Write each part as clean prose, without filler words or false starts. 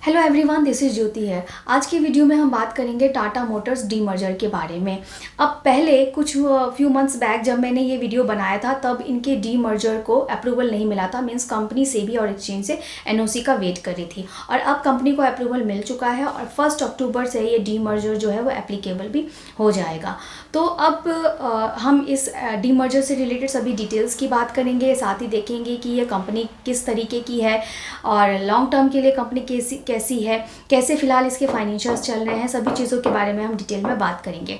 Hello everyone, this is ज्योति है। आज की वीडियो में हम बात करेंगे टाटा मोटर्स डीमर्जर के बारे में। अब पहले कुछ फ्यू मंथ्स बैक जब मैंने ये वीडियो बनाया था तब इनके डीमर्जर को अप्रूवल नहीं मिला था। मींस कंपनी सेबी और एक्सचेंज से एनओसी का वेट कर रही थी और अब कंपनी को अप्रूवल मिल चुका है और 1 अक्टूबर से ये डीमर्जर जो है वो एप्लीकेबल भी हो जाएगा। तो अब हम इस डीमर्जर से रिलेटेड सभी डिटेल्स की बात करेंगे, साथ ही देखेंगे कि ये कंपनी किस तरीके की है और लॉन्ग टर्म के लिए कंपनी कैसी है, कैसे फ़िलहाल इसके फाइनेंशियल्स चल रहे हैं, सभी चीज़ों के बारे में हम डिटेल में बात करेंगे।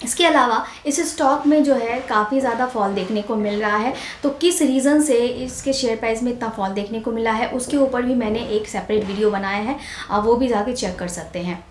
इसके अलावा इस स्टॉक में जो है काफ़ी ज़्यादा फॉल देखने को मिल रहा है। तो किस रीज़न से इसके शेयर प्राइस में इतना फॉल देखने को मिला है उसके ऊपर भी मैंने एक सेपरेट वीडियो बनाया है, आप वो भी जाके चेक कर सकते हैं।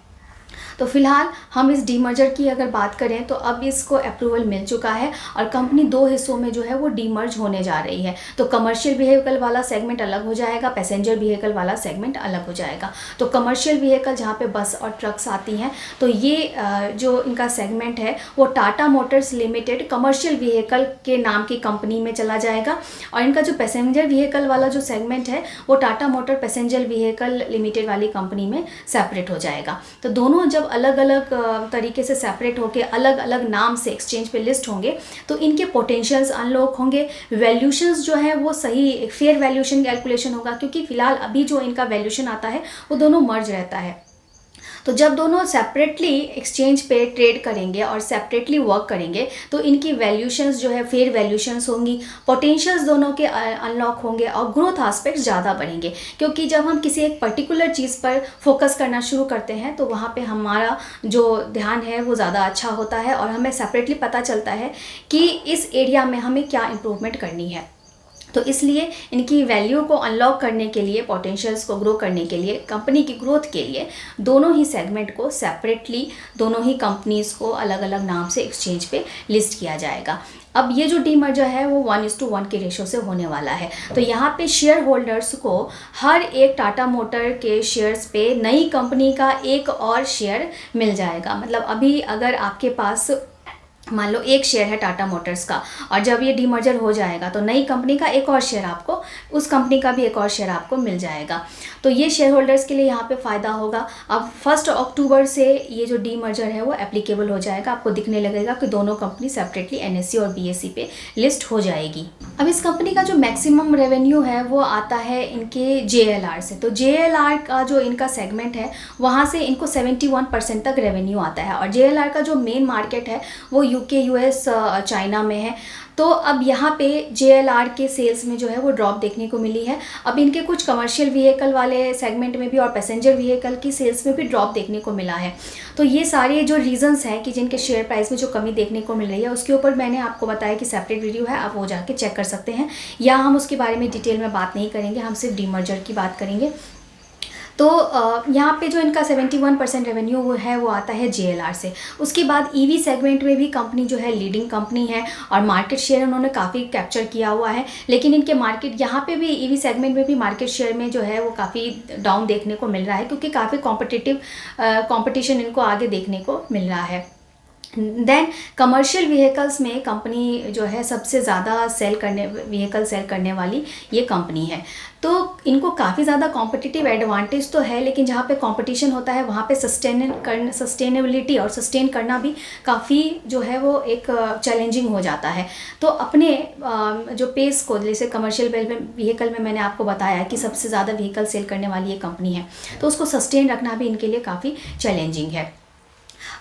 तो फिलहाल हम इस डीमर्जर की अगर बात करें तो अब इसको अप्रूवल मिल चुका है और कंपनी 2 हिस्सों में जो है वो डीमर्ज होने जा रही है। तो कमर्शियल व्हीकल वाला सेगमेंट अलग हो जाएगा, पैसेंजर व्हीकल वाला सेगमेंट अलग हो जाएगा। तो कमर्शियल व्हीकल जहाँ पे बस और ट्रक्स आती हैं, तो ये जो इनका सेगमेंट है वो Tata Motors limited commercial vehicle के नाम की कंपनी में चला जाएगा और इनका जो पैसेंजर व्हीकल वाला जो सेगमेंट है वो Tata motor passenger vehicle limited वाली कंपनी में सेपरेट हो जाएगा। तो दोनों जब अलग अलग तरीके से सेपरेट होकर अलग अलग नाम से एक्सचेंज पे लिस्ट होंगे तो इनके पोटेंशियल्स अनलॉक होंगे, वैल्यूशंस जो है वो सही फेयर वैल्यूशन कैलकुलेशन होगा, क्योंकि फिलहाल अभी जो इनका वैल्यूशन आता है वो दोनों मर्ज रहता है। तो जब दोनों सेपरेटली एक्सचेंज पे ट्रेड करेंगे और सेपरेटली वर्क करेंगे तो इनकी वैल्यूशंस जो है फेयर वैल्यूशंस होंगी, पोटेंशियल्स दोनों के अनलॉक होंगे और ग्रोथ आस्पेक्ट्स ज़्यादा बढ़ेंगे। क्योंकि जब हम किसी एक पर्टिकुलर चीज़ पर फोकस करना शुरू करते हैं तो वहाँ पे हमारा जो ध्यान है वो ज़्यादा अच्छा होता है और हमें सेपरेटली पता चलता है कि इस एरिया में हमें क्या इम्प्रूवमेंट करनी है। तो इसलिए इनकी वैल्यू को अनलॉक करने के लिए, पोटेंशियल्स को ग्रो करने के लिए, कंपनी की ग्रोथ के लिए दोनों ही सेगमेंट को सेपरेटली, दोनों ही कंपनीज़ को अलग अलग नाम से एक्सचेंज पे लिस्ट किया जाएगा। अब ये जो डीमर्जर है वो 1:1 के रेशो से होने वाला है। तो यहाँ पे शेयर होल्डर्स को हर एक टाटा मोटर के शेयर्स पे नई कंपनी का एक और शेयर मिल जाएगा। मतलब अभी अगर आपके पास मान लो एक शेयर है टाटा मोटर्स का और जब ये डीमर्जर हो जाएगा तो नई कंपनी का एक और शेयर आपको, उस कंपनी का भी एक और शेयर आपको मिल जाएगा। तो ये शेयर होल्डर्स के लिए यहाँ पे फ़ायदा होगा। अब 1 अक्टूबर से ये जो डीमर्जर है वो एप्लीकेबल हो जाएगा। आपको दिखने लगेगा कि दोनों कंपनी सेपरेटली एनएससी और बीएसई पे लिस्ट हो जाएगी। अब इस कंपनी का जो मैक्सिमम रेवेन्यू है वो आता है इनके जेएलआर से। तो जेएलआर का जो इनका सेगमेंट है वहाँ से इनको 71% तक रेवेन्यू आता है और जेएलआर का जो मेन मार्केट है वो यूके, यूएस, चाइना में है। तो अब यहाँ पे जेएलआर के सेल्स में जो है वो ड्रॉप देखने को मिली है। अब इनके कुछ कमर्शियल व्हीकल वाले सेगमेंट में भी और पैसेंजर व्हीकल की सेल्स में भी ड्रॉप देखने को मिला है। तो ये सारे जो रीजंस हैं कि जिनके शेयर प्राइस में जो कमी देखने को मिल रही है उसके ऊपर मैंने आपको बताया कि सेपरेट वीडियो है, आप वो जाके चेक कर सकते हैं। या हम उसके बारे में डिटेल में बात नहीं करेंगे, हम सिर्फ डीमर्जर की बात करेंगे। तो यहाँ पे जो इनका 71% रेवेन्यू वो है वो आता है जेएलआर से। उसके बाद ईवी सेगमेंट में भी कंपनी जो है लीडिंग कंपनी है और मार्केट शेयर उन्होंने काफ़ी कैप्चर किया हुआ है। लेकिन इनके मार्केट यहाँ पे भी ईवी सेगमेंट में भी मार्केट शेयर में जो है वो काफ़ी डाउन देखने को मिल रहा है, क्योंकि काफ़ी कॉम्पिटिशन इनको आगे देखने को मिल रहा है। देन कमर्शियल व्हीकल्स में कंपनी जो है सबसे ज़्यादा व्हीकल सेल करने वाली ये कंपनी है। तो इनको काफ़ी ज़्यादा कॉम्पिटिटिव एडवांटेज तो है, लेकिन जहाँ पे कंपटीशन होता है वहाँ पे सस्टेनेबिलिटी और सस्टेन करना भी काफ़ी जो है वो एक चैलेंजिंग हो जाता है। तो अपने जो पेस को, जैसे कमर्शियल व्हीकल में मैंने आपको बताया कि सबसे ज़्यादा व्हीकल सेल करने वाली ये कंपनी है, तो उसको सस्टेन रखना भी इनके लिए काफ़ी चैलेंजिंग है।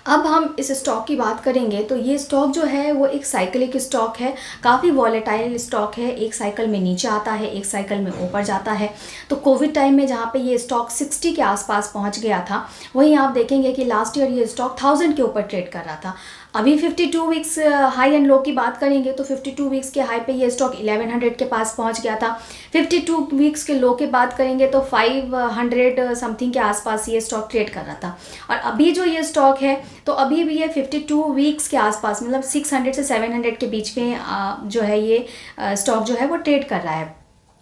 अब हम इस स्टॉक की बात करेंगे तो ये स्टॉक जो है वो एक साइक्लिक स्टॉक है, काफ़ी वॉलेटाइल स्टॉक है। एक साइकिल में नीचे आता है, एक साइकिल में ऊपर जाता है। तो कोविड टाइम में जहाँ पे ये स्टॉक 60 के आसपास पहुँच गया था, वहीं आप देखेंगे कि लास्ट ईयर ये स्टॉक 1000 के ऊपर ट्रेड कर रहा था। अभी 52 वीक्स हाई एंड लो की बात करेंगे तो 52 वीक्स के हाई पे ये स्टॉक 1100 के पास पहुंच गया था। 52 वीक्स के लो की बात करेंगे तो 500 समथिंग के आसपास ये स्टॉक ट्रेड कर रहा था। और अभी जो ये स्टॉक है तो अभी भी ये 52 वीक्स के आसपास, मतलब 600 से 700 के बीच में जो है ये स्टॉक जो है वो ट्रेड कर रहा है।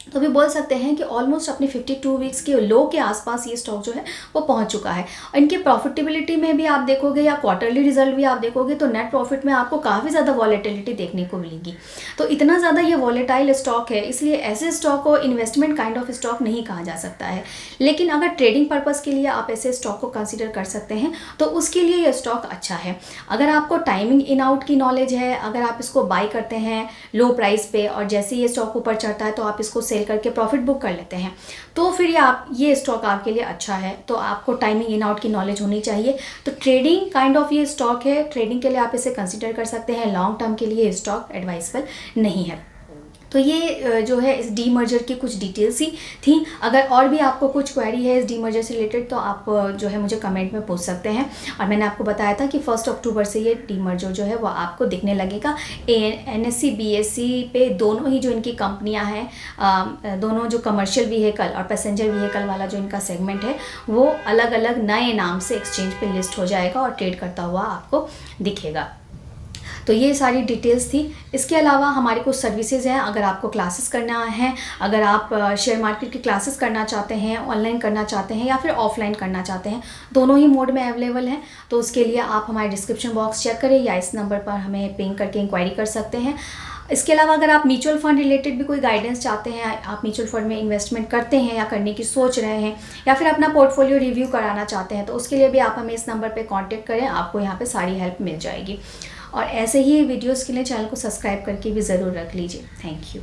तो भी बोल सकते हैं कि ऑलमोस्ट अपने 52 वीक्स के लो के आसपास ये स्टॉक जो है वो पहुंच चुका है। और इनकी प्रॉफिटेबिलिटी में भी आप देखोगे या क्वार्टरली रिजल्ट भी आप देखोगे तो नेट प्रॉफिट में आपको काफ़ी ज़्यादा वॉलेटिलिटी देखने को मिलेगी। तो इतना ज़्यादा ये वॉलेटाइल स्टॉक है, इसलिए ऐसे स्टॉक को इन्वेस्टमेंट काइंड ऑफ स्टॉक नहीं कहा जा सकता है। लेकिन अगर ट्रेडिंग पर्पज़ के लिए आप ऐसे स्टॉक को कंसिडर कर सकते हैं तो उसके लिए ये स्टॉक अच्छा है। अगर आपको टाइमिंग इन आउट की नॉलेज है, अगर आप इसको बाई करते हैं लो प्राइस पे और जैसे ये स्टॉक ऊपर चढ़ता है तो आप इसको सेल करके प्रॉफिट बुक कर लेते हैं, तो फिर ये स्टॉक आपके लिए अच्छा है। तो आपको टाइमिंग इन आउट की नॉलेज होनी चाहिए। तो ट्रेडिंग काइंड ऑफ ये स्टॉक है, ट्रेडिंग के लिए आप इसे कंसिडर कर सकते हैं। लॉन्ग टर्म के लिए ये स्टॉक एडवाइसेबल नहीं है। तो ये जो है इस डी मर्जर की कुछ डिटेल्स ही थी। अगर और भी आपको कुछ क्वेरी है इस डी मर्जर से रिलेटेड तो आप जो है मुझे कमेंट में पूछ सकते हैं। और मैंने आपको बताया था कि 1 अक्टूबर से ये डी मर्जर जो है वो आपको दिखने लगेगा। NSE BSE पे दोनों ही जो इनकी कंपनियां हैं, दोनों जो कमर्शियल व्हीकल और पैसेंजर व्हीकल वाला जो इनका सेगमेंट है वो अलग अलग नए नाम से एक्सचेंज पे लिस्ट हो जाएगा और ट्रेड करता हुआ आपको दिखेगा। तो ये सारी डिटेल्स थी। इसके अलावा हमारी कुछ सर्विसेज हैं। अगर आपको क्लासेस करना है, अगर आप शेयर मार्केट की क्लासेस करना चाहते हैं, ऑनलाइन करना चाहते हैं या फिर ऑफलाइन करना चाहते हैं, दोनों ही मोड में अवेलेबल हैं। तो उसके लिए आप हमारे डिस्क्रिप्शन बॉक्स चेक करें या इस नंबर पर हमें पिंग करके इंक्वायरी कर सकते हैं। इसके अलावा अगर आप म्यूचुअल फंड रिलेटेड भी कोई गाइडेंस चाहते हैं, आप म्यूचुअल फंड में इन्वेस्टमेंट करते हैं या करने की सोच रहे हैं या फिर अपना पोर्टफोलियो रिव्यू कराना चाहते हैं, तो उसके लिए भी आप हमें इस नंबर पे कांटेक्ट करें, आपको यहाँ पे सारी हेल्प मिल जाएगी। और ऐसे ही वीडियोस के लिए चैनल को सब्सक्राइब करके भी ज़रूर रख लीजिए। Thank you.